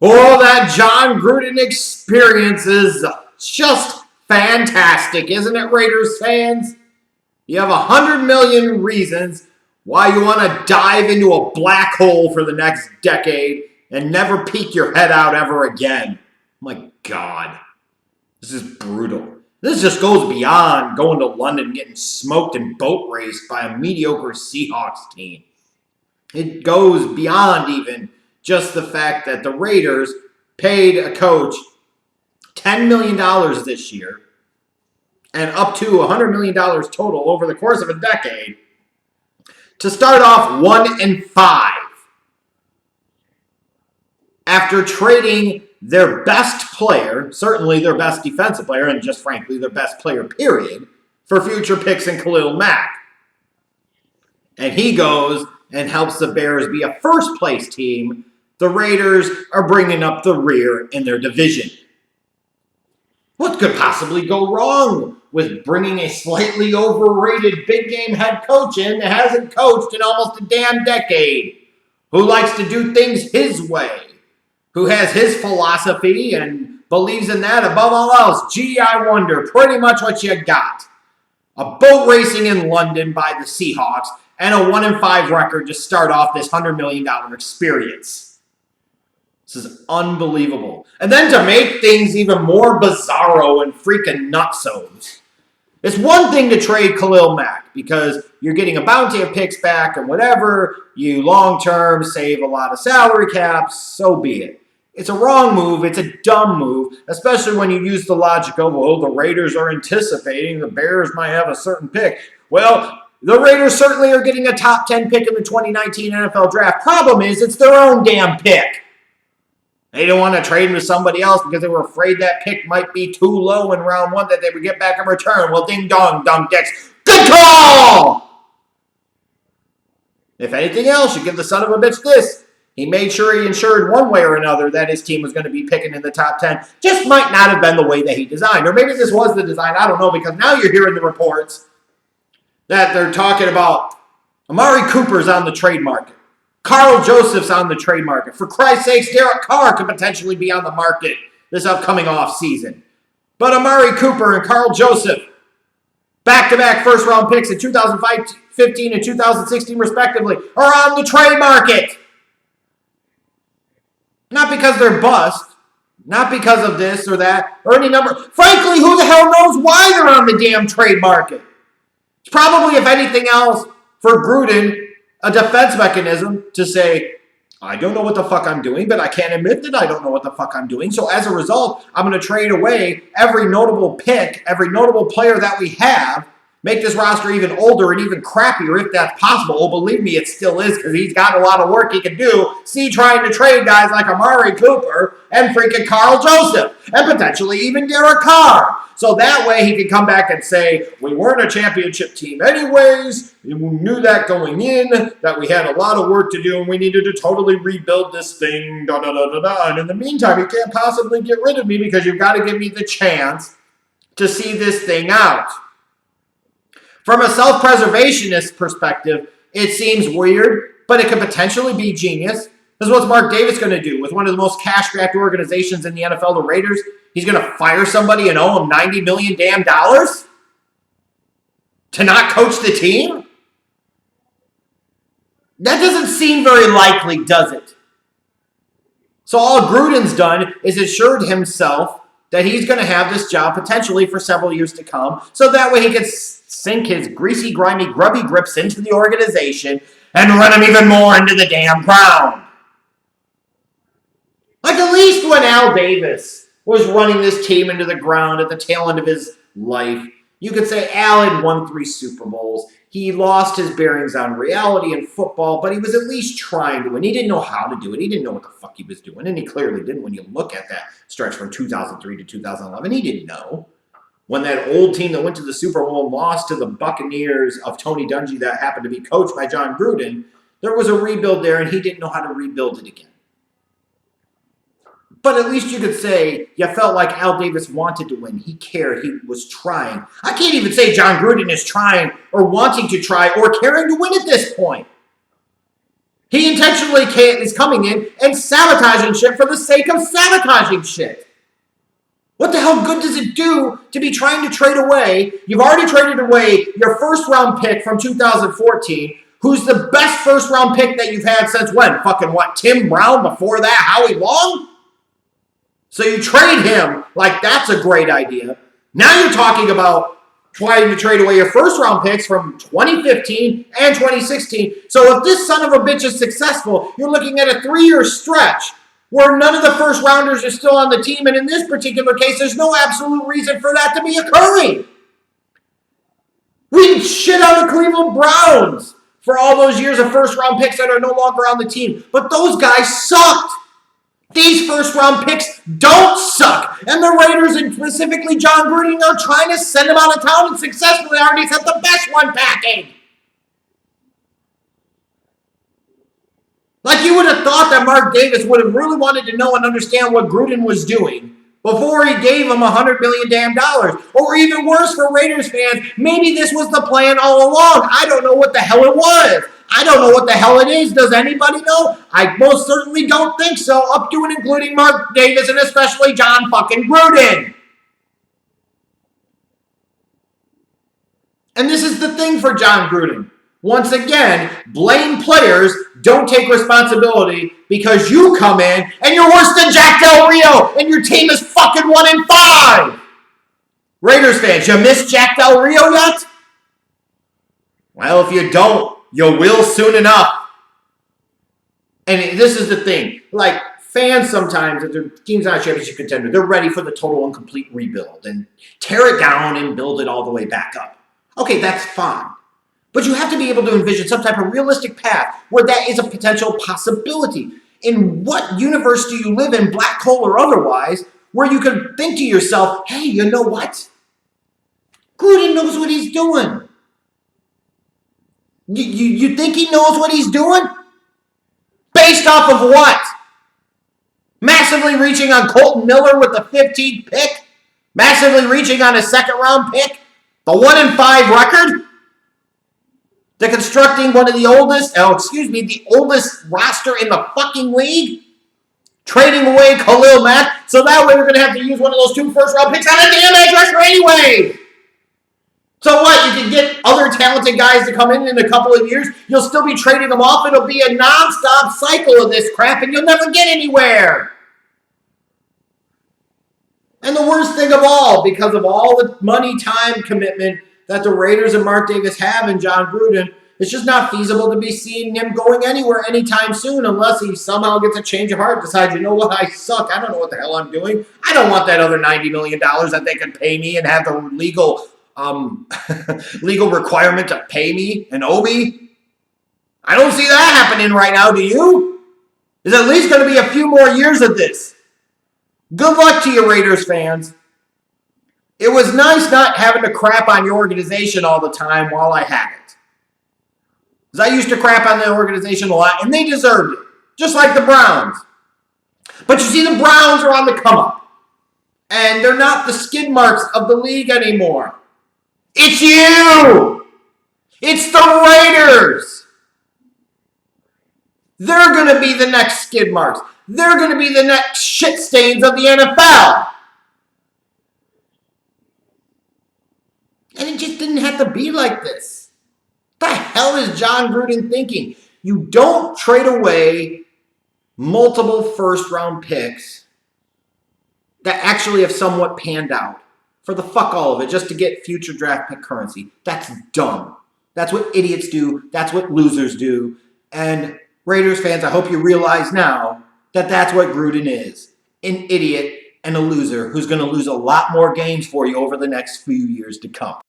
Oh, that John Gruden experience is just fantastic, isn't it, Raiders fans? You have 100 million reasons why you want to dive into a black hole for the next decade and never peek your head out ever again. My God, this is brutal. This just goes beyond going to London and getting smoked and boat raced by a mediocre Seahawks team. It goes beyond even just the fact that the Raiders paid a coach $10 million this year and up to $100 million total over the course of a decade to start off 1-5 after trading their best player, certainly their best defensive player, and just frankly their best player, period, for future picks in Khalil Mack. And he goes and helps the Bears be a first-place team. The Raiders are bringing up the rear in their division. What could possibly go wrong with bringing a slightly overrated big-game head coach in that hasn't coached in almost a damn decade, who likes to do things his way, who has his philosophy and believes in that above all else? Gee, I wonder pretty much what you got. A boat racing in London by the Seahawks and a 1-5 record to start off this $100 million experience. This is unbelievable. And then to make things even more bizarro and freaking nutsos. It's one thing to trade Khalil Mack because you're getting a bounty of picks back and whatever. You long-term save a lot of salary caps, so be it. It's a wrong move. It's a dumb move, especially when you use the logic of, well, the Raiders are anticipating the Bears might have a certain pick. Well, the Raiders certainly are getting a top 10 pick in the 2019 NFL draft. Problem is, it's their own damn pick. They didn't want to trade him to somebody else because they were afraid that pick might be too low in round one that they would get back in return. Well, ding dong, dumb dicks. Good call! If anything else, you give the son of a bitch this. He made sure he ensured one way or another that his team was going to be picking in the top 10. Just might not have been the way that he designed. Or maybe this was the design. I don't know, because now you're hearing the reports that they're talking about Amari Cooper's on the trade market. Carl Joseph's on the trade market. For Christ's sakes, Derek Carr could potentially be on the market this upcoming offseason. But Amari Cooper and Carl Joseph, back-to-back first-round picks in 2015 and 2016 respectively, are on the trade market. Not because they're bust, not because of this or that, or any number. Frankly, who the hell knows why they're on the damn trade market? It's probably, if anything else, for Gruden, a defense mechanism to say, I don't know what the fuck I'm doing, but I can't admit that I don't know what the fuck I'm doing. So as a result, I'm going to trade away every notable pick, every notable player that we have, make this roster even older and even crappier if that's possible. Oh, believe me, it still is, because he's got a lot of work he can do. See, trying to trade guys like Amari Cooper and freaking Carl Joseph and potentially even Derek Carr. So that way he can come back and say, we weren't a championship team anyways. We knew that going in, that we had a lot of work to do and we needed to totally rebuild this thing. Da, da, da, da, da. And in the meantime, you can't possibly get rid of me because you've got to give me the chance to see this thing out. From a self-preservationist perspective, it seems weird, but it could potentially be genius. This is what Mark Davis going to do with one of the most cash-strapped organizations in the NFL, the Raiders. He's going to fire somebody and owe him $90 million damn dollars to not coach the team? That doesn't seem very likely, does it? So all Gruden's done is assured himself that he's going to have this job potentially for several years to come, so that way he can sink his greasy, grimy, grubby grips into the organization and run him even more into the damn ground. Like at least when Al Davis was running this team into the ground at the tail end of his life, you could say Al had won 3 Super Bowls. He lost his bearings on reality and football, but he was at least trying to win. He didn't know how to do it. He didn't know what the fuck he was doing, and he clearly didn't when you look at that stretch from 2003 to 2011. He didn't know. When that old team that went to the Super Bowl lost to the Buccaneers of Tony Dungy that happened to be coached by John Gruden, there was a rebuild there, and he didn't know how to rebuild it again. But at least you could say you felt like Al Davis wanted to win. He cared. He was trying. I can't even say John Gruden is trying or wanting to try or caring to win at this point. He intentionally is coming in and sabotaging shit for the sake of sabotaging shit. What the hell good does it do to be trying to trade away? You've already traded away your first-round pick from 2014, who's the best first-round pick that you've had since when? Fucking what, Tim Brown? Before that, Howie Long? So you trade him like that's a great idea. Now you're talking about trying to trade away your first-round picks from 2015 and 2016. So if this son of a bitch is successful, you're looking at a 3-year stretch where none of the first-rounders are still on the team. And in this particular case, there's no absolute reason for that to be occurring. We shit on the Cleveland Browns for all those years of first-round picks that are no longer on the team. But those guys sucked. These first-round picks don't suck. And the Raiders, and specifically John Gruden, are trying to send them out of town and successfully already sent the best one packing. Like you would have thought that Mark Davis would have really wanted to know and understand what Gruden was doing before he gave him $100 million damn dollars. Or even worse for Raiders fans, maybe this was the plan all along. I don't know what the hell it was. I don't know what the hell it is. Does anybody know? I most certainly don't think so, up to and including Mark Davis and especially John fucking Gruden. And this is the thing for John Gruden. Once again, blame players, don't take responsibility because you come in and you're worse than Jack Del Rio and your team is fucking 1-5. Raiders fans, you miss Jack Del Rio yet? Well, if you don't, you will soon enough. And this is the thing. Like, fans sometimes, if their team's not a championship contender, they're ready for the total and complete rebuild and tear it down and build it all the way back up. Okay, that's fine. But you have to be able to envision some type of realistic path where that is a potential possibility. In what universe do you live in, black hole or otherwise, where you can think to yourself, hey, you know what? Gruden knows what he's doing. You think he knows what he's doing? Based off of what? Massively reaching on Colton Miller with the 15th pick? Massively reaching on a second-round pick? The 1-5 record? They're constructing one of the oldest, the oldest roster in the fucking league? Trading away Khalil Mack, so that way we're going to have to use one of those 2 first-round picks on a damn edge rusher anyway! So what? You can get other talented guys to come in a couple of years. You'll still be trading them off. It'll be a nonstop cycle of this crap, and you'll never get anywhere. And the worst thing of all, because of all the money, time, commitment that the Raiders and Mark Davis have in John Gruden, it's just not feasible to be seeing him going anywhere anytime soon unless he somehow gets a change of heart, decides, you know what, I suck. I don't know what the hell I'm doing. I don't want that other $90 million that they could pay me and have the legal requirement to pay me and owe me. I don't see that happening right now, do you? There's at least going to be a few more years of this. Good luck to you, Raiders fans. It was nice not having to crap on your organization all the time while I had it. Because I used to crap on the organization a lot, and they deserved it. Just like the Browns. But you see, the Browns are on the come-up. And they're not the skid marks of the league anymore. It's you! It's the Raiders! They're going to be the next skid marks. They're going to be the next shit stains of the NFL. And it just didn't have to be like this. What the hell is John Gruden thinking? You don't trade away multiple first-round picks that actually have somewhat panned out for the fuck all of it just to get future draft pick currency. That's dumb. That's what idiots do. That's what losers do. And Raiders fans, I hope you realize now that that's what Gruden is. An idiot and a loser who's going to lose a lot more games for you over the next few years to come.